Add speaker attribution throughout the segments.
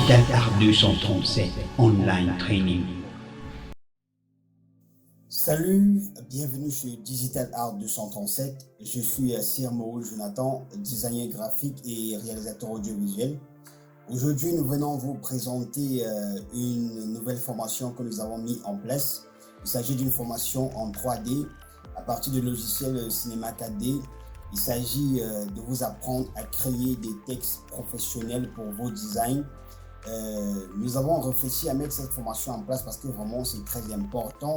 Speaker 1: Digital Art 237 Online Training.
Speaker 2: Salut, bienvenue chez Digital Art 237. Je suis Sir Mauro Jonathan, designer graphique et réalisateur audiovisuel. Aujourd'hui, nous venons vous présenter une nouvelle formation que nous avons mis en place. Il s'agit d'une formation en 3D à partir du logiciel Cinema 4D. Il s'agit de vous apprendre à créer des textes professionnels pour vos designs. Nous avons réfléchi à mettre cette formation en place parce que vraiment c'est très important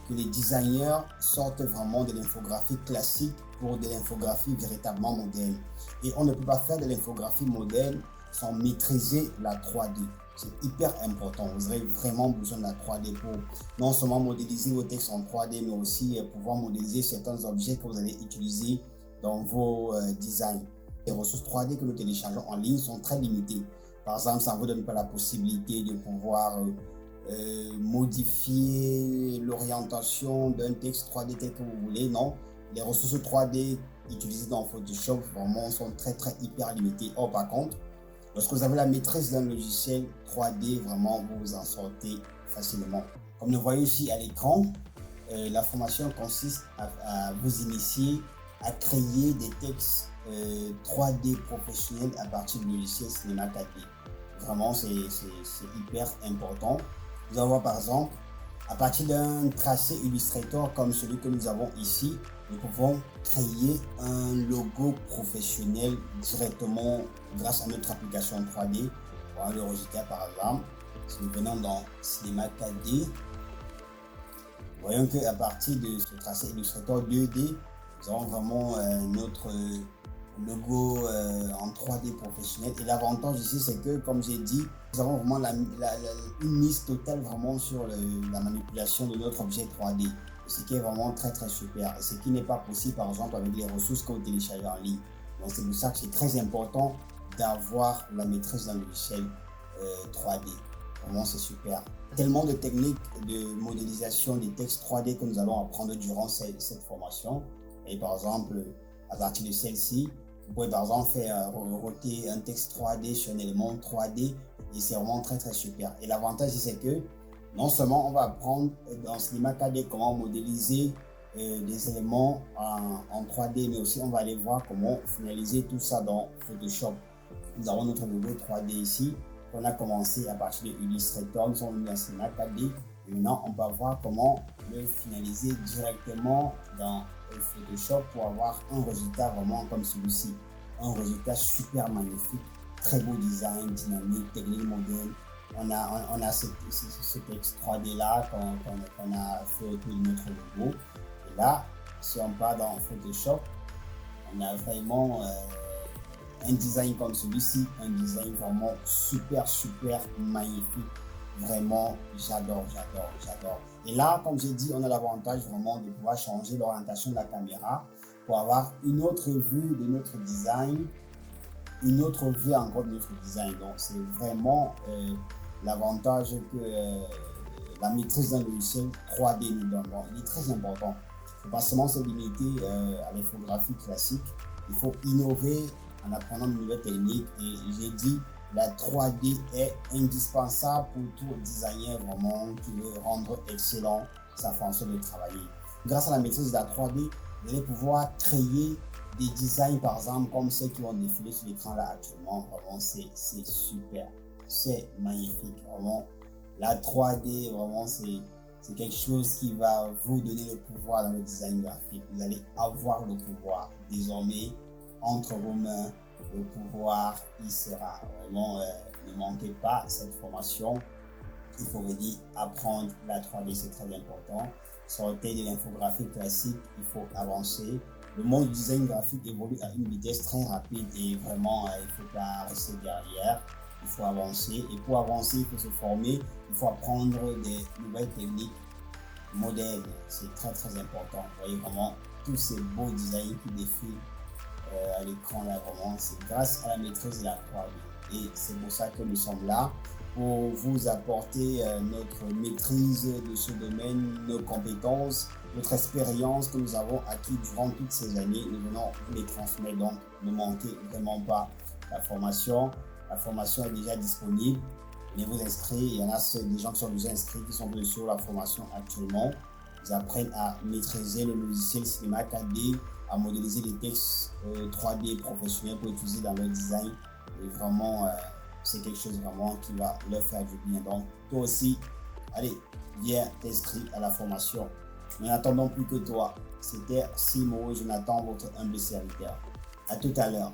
Speaker 2: que les designers sortent vraiment de l'infographie classique pour de l'infographie véritablement moderne. Et on ne peut pas faire de l'infographie moderne sans maîtriser la 3D. C'est hyper important. Vous aurez vraiment besoin de la 3D pour non seulement modéliser vos textes en 3D, mais aussi pouvoir modéliser certains objets que vous allez utiliser dans vos designs. Les ressources 3D que nous téléchargeons en ligne sont très limitées. Par exemple, ça ne vous donne pas la possibilité de pouvoir modifier l'orientation d'un texte 3D tel que vous voulez. Non, les ressources 3D utilisées dans Photoshop vraiment sont très hyper limitées. Or, par contre, lorsque vous avez la maîtrise d'un logiciel 3D, vraiment vous vous en sortez facilement. Comme vous voyez ici à l'écran, la formation consiste à vous initier à créer des textes 3D professionnels à partir du logiciel Cinema 4D. Vraiment, c'est hyper important. Vous allez voir par exemple, à partir d'un tracé Illustrator comme celui que nous avons ici, nous pouvons créer un logo professionnel directement grâce à notre application 3D. Voilà le résultat par exemple. Si nous venons dans Cinema 4D, voyons qu'à partir de ce tracé Illustrator 2D, nous avons vraiment notre logo en 3D professionnel. Et l'avantage ici, c'est que, comme j'ai dit, nous avons vraiment une mise totale vraiment sur la manipulation de notre objet 3D. Ce qui est vraiment très super. Et ce qui n'est pas possible, par exemple, avec les ressources que vous téléchargez en ligne. Donc, c'est pour ça que c'est très important d'avoir la maîtrise d'un logiciel 3D. Vraiment, c'est super. Tellement de techniques de modélisation des textes 3D que nous allons apprendre durant cette formation. Et par exemple, à partir de celle-ci, vous pouvez par exemple faire roter un texte 3D sur un élément 3D et c'est vraiment très super. Et l'avantage c'est que non seulement on va apprendre dans Cinema 4D comment modéliser des éléments en 3D, mais aussi on va aller voir comment finaliser tout ça dans Photoshop. Nous avons notre logo 3D ici qu'on a commencé à partir de Illustrator. Nous sommes dans Cinema 4D et maintenant on va voir comment le finaliser directement dans Photoshop pour avoir un résultat vraiment comme celui-ci. Un résultat super magnifique, très beau design, dynamique, technique moderne. On a ce texte 3D là qu'on a fait autour de notre logo. Et là, si on part dans Photoshop, on a vraiment un design comme celui-ci, un design vraiment super magnifique. Vraiment, j'adore. Et là, comme j'ai dit, on a l'avantage vraiment de pouvoir changer l'orientation de la caméra pour avoir une autre vue de notre design, une autre vue encore de notre design. Donc, c'est vraiment l'avantage que la maîtrise d'un logiciel 3D nous donne. Donc, il est très important. Il ne faut pas seulement se limiter à l'infographie classique. Il faut innover en apprenant de nouvelles techniques. Et j'ai dit, la 3D est indispensable pour tout designer vraiment qui veut rendre excellent sa façon de travailler. Grâce à la maîtrise de la 3D, vous allez pouvoir créer des designs par exemple comme ceux qui vont défiler sur l'écran là actuellement. Vraiment, c'est super, c'est magnifique. Vraiment, la 3D, vraiment, c'est quelque chose qui va vous donner le pouvoir dans le design graphique. Vous allez avoir le pouvoir désormais entre vos mains. Le pouvoir, il sera vraiment, ne manquez pas cette formation. Il faut venir apprendre la 3D, c'est très important. Sortez de l'infographie classique, il faut avancer. Le monde du design graphique évolue à une vitesse très rapide et vraiment, il ne faut pas rester derrière. Il faut avancer et pour avancer, il faut se former. Il faut apprendre des nouvelles techniques modernes. C'est très important. Vous voyez vraiment tous ces beaux designs qui défilent à l'écran là, vraiment c'est grâce à la maîtrise de la 3D et c'est pour ça que nous sommes là pour vous apporter notre maîtrise de ce domaine, nos compétences, notre expérience que nous avons acquis durant toutes ces années. Nous venons vous les transmettre, donc ne manquez vraiment pas la formation. La formation est déjà disponible. venez vous inscrire. Il y en a des gens qui sont déjà inscrits, qui sont venus sur la formation actuellement. Ils apprennent à maîtriser le logiciel Cinema 4D, à modéliser des textes 3D professionnels pour utiliser dans leur design. Et vraiment, c'est quelque chose vraiment qui va leur faire du bien. Donc, toi aussi, allez, viens t'inscrire à la formation. Mais n'attendons plus que toi. C'était Simo et Jonathan, votre humble serviteur. À tout à l'heure.